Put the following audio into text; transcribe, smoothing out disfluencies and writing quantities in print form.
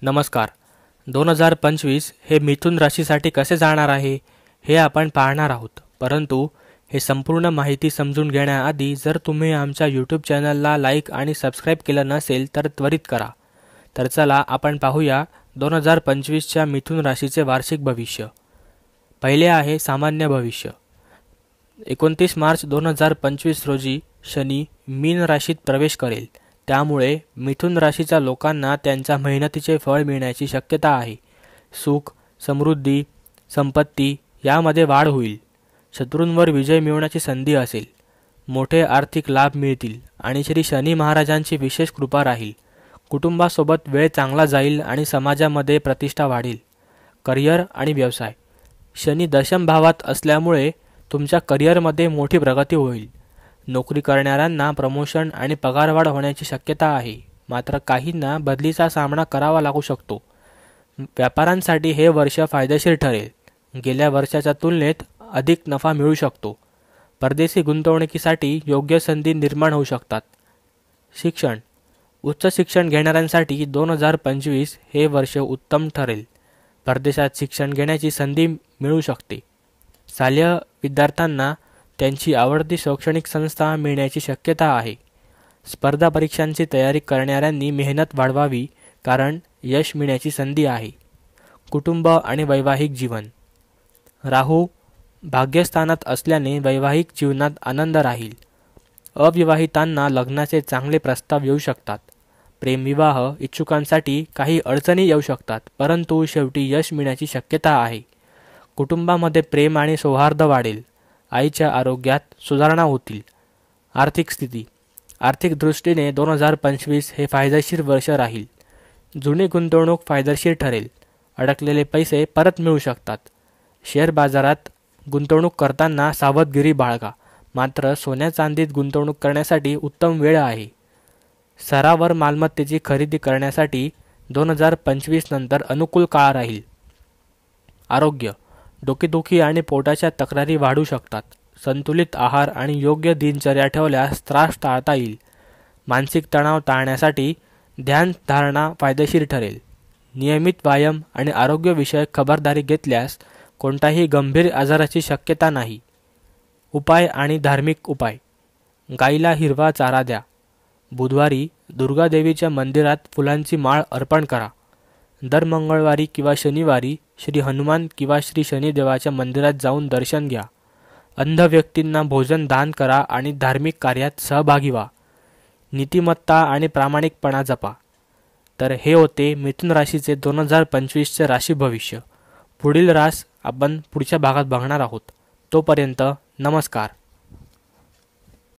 नमस्कार. 2025 हे मिथुन राशीसाठी कसे जाणार आहे हे आपण पाहणार आहोत. परंतु हे संपूर्ण माहिती समजून घेण्याआधी जर तुम्ही आमच्या यूट्यूब चॅनलला लाईक आणि सबस्क्राईब केलं नसेल तर त्वरित करा. तर चला आपण पाहूया 2025च्या मिथुन राशीचे वार्षिक भविष्य. पहिले आहे सामान्य भविष्य. 29 मार्च 2025 रोजी शनी मीन राशीत प्रवेश करेल. त्यामुळे मिथुन राशीच्या लोकांना त्यांच्या मेहनतीचे फळ मिळण्याची शक्यता आहे. सुख, समृद्धी, संपत्ती यामध्ये वाढ होईल. शत्रूंवर विजय मिळवण्याची संधी असेल. मोठे आर्थिक लाभ मिळतील आणि श्री शनी महाराजांची विशेष कृपा राहील. कुटुंबासोबत वेळ चांगला जाईल आणि समाजामध्ये प्रतिष्ठा वाढेल. करिअर आणि व्यवसाय. शनी दशम भावात असल्यामुळे तुमच्या करिअरमध्ये मोठी प्रगती होईल. नोकरी करणाऱ्यांना प्रमोशन आणि पगारवाढ होण्याची शक्यता आहे. मात्र काहींना बदलीचा सामना करावा लागू शकतो. व्यापाऱ्यांसाठी हे वर्ष फायदेशीर ठरेल. गेल्या वर्षाच्या तुलनेत अधिक नफा मिळू शकतो. परदेशी गुंतवणुकीसाठी योग्य संधी निर्माण होऊ शकतात. शिक्षण. उच्च शिक्षण घेणाऱ्यांसाठी 2025 हे वर्ष उत्तम ठरेल. परदेशात शिक्षण घेण्याची संधी मिळू शकते. शालेय विद्यार्थ्यांना त्यांची आवडती शैक्षणिक संस्था मिळण्याची शक्यता आहे. स्पर्धा परीक्षांची तयारी करणाऱ्यांनी मेहनत वाढवावी कारण यश मिळण्याची संधी आहे. कुटुंब आणि वैवाहिक जीवन. राहू भाग्यस्थानात असल्याने वैवाहिक जीवनात आनंद राहील. अविवाहितांना लग्नाचे चांगले प्रस्ताव येऊ शकतात. प्रेमविवाह इच्छुकांसाठी काही अडचणी येऊ शकतात, परंतु शेवटी यश मिळण्याची शक्यता आहे. कुटुंबामध्ये प्रेम आणि सौहार्द वाढेल. आईच्या आरोग्यात सुधारणा होतील. आर्थिक स्थिती. आर्थिक दृष्टीने 2025 हे फायदेशीर वर्ष राहील. जुनी गुंतवणूक फायदेशीर ठरेल. अडकलेले पैसे परत मिळू शकतात. शेअर बाजारात गुंतवणूक करताना सावधगिरी बाळगा. मात्र सोन्या चांदीत गुंतवणूक करण्यासाठी उत्तम वेळ आहे. स्तरावर मालमत्तेची खरेदी करण्यासाठी 2025 नंतर अनुकूल काळ राहील. आरोग्य. डोकेदुखी आणि पोटाच्या तक्रारी वाढू शकतात. संतुलित आहार आणि योग्य दिनचर्या ठेवल्यास त्रास टाळता येईल. मानसिक तणाव टाळण्यासाठी ध्यान धारणा फायदेशीर ठरेल. नियमित व्यायाम आणि आरोग्यविषयक खबरदारी घेतल्यास कोणत्याही गंभीर आजाराची शक्यता नाही. उपाय आणि धार्मिक उपाय. गाईला हिरवा चारा द्या. बुधवारी दुर्गादेवीच्या मंदिरात फुलांची माळ अर्पण करा. दर मंगळवारी किंवा शनिवारी श्री हनुमान किंवा श्री शनिदेवाच्या मंदिरात जाऊन दर्शन घ्या. अंध व्यक्तींना भोजन दान करा आणि धार्मिक कार्यात सहभागी व्हा. नीतिमत्ता आणि प्रामाणिकपणा जपा. तर हे होते मिथुन राशीचे 2025चे राशी भविष्य. पुढील रास आपण पुढच्या भागात बघणार आहोत. तोपर्यंत नमस्कार.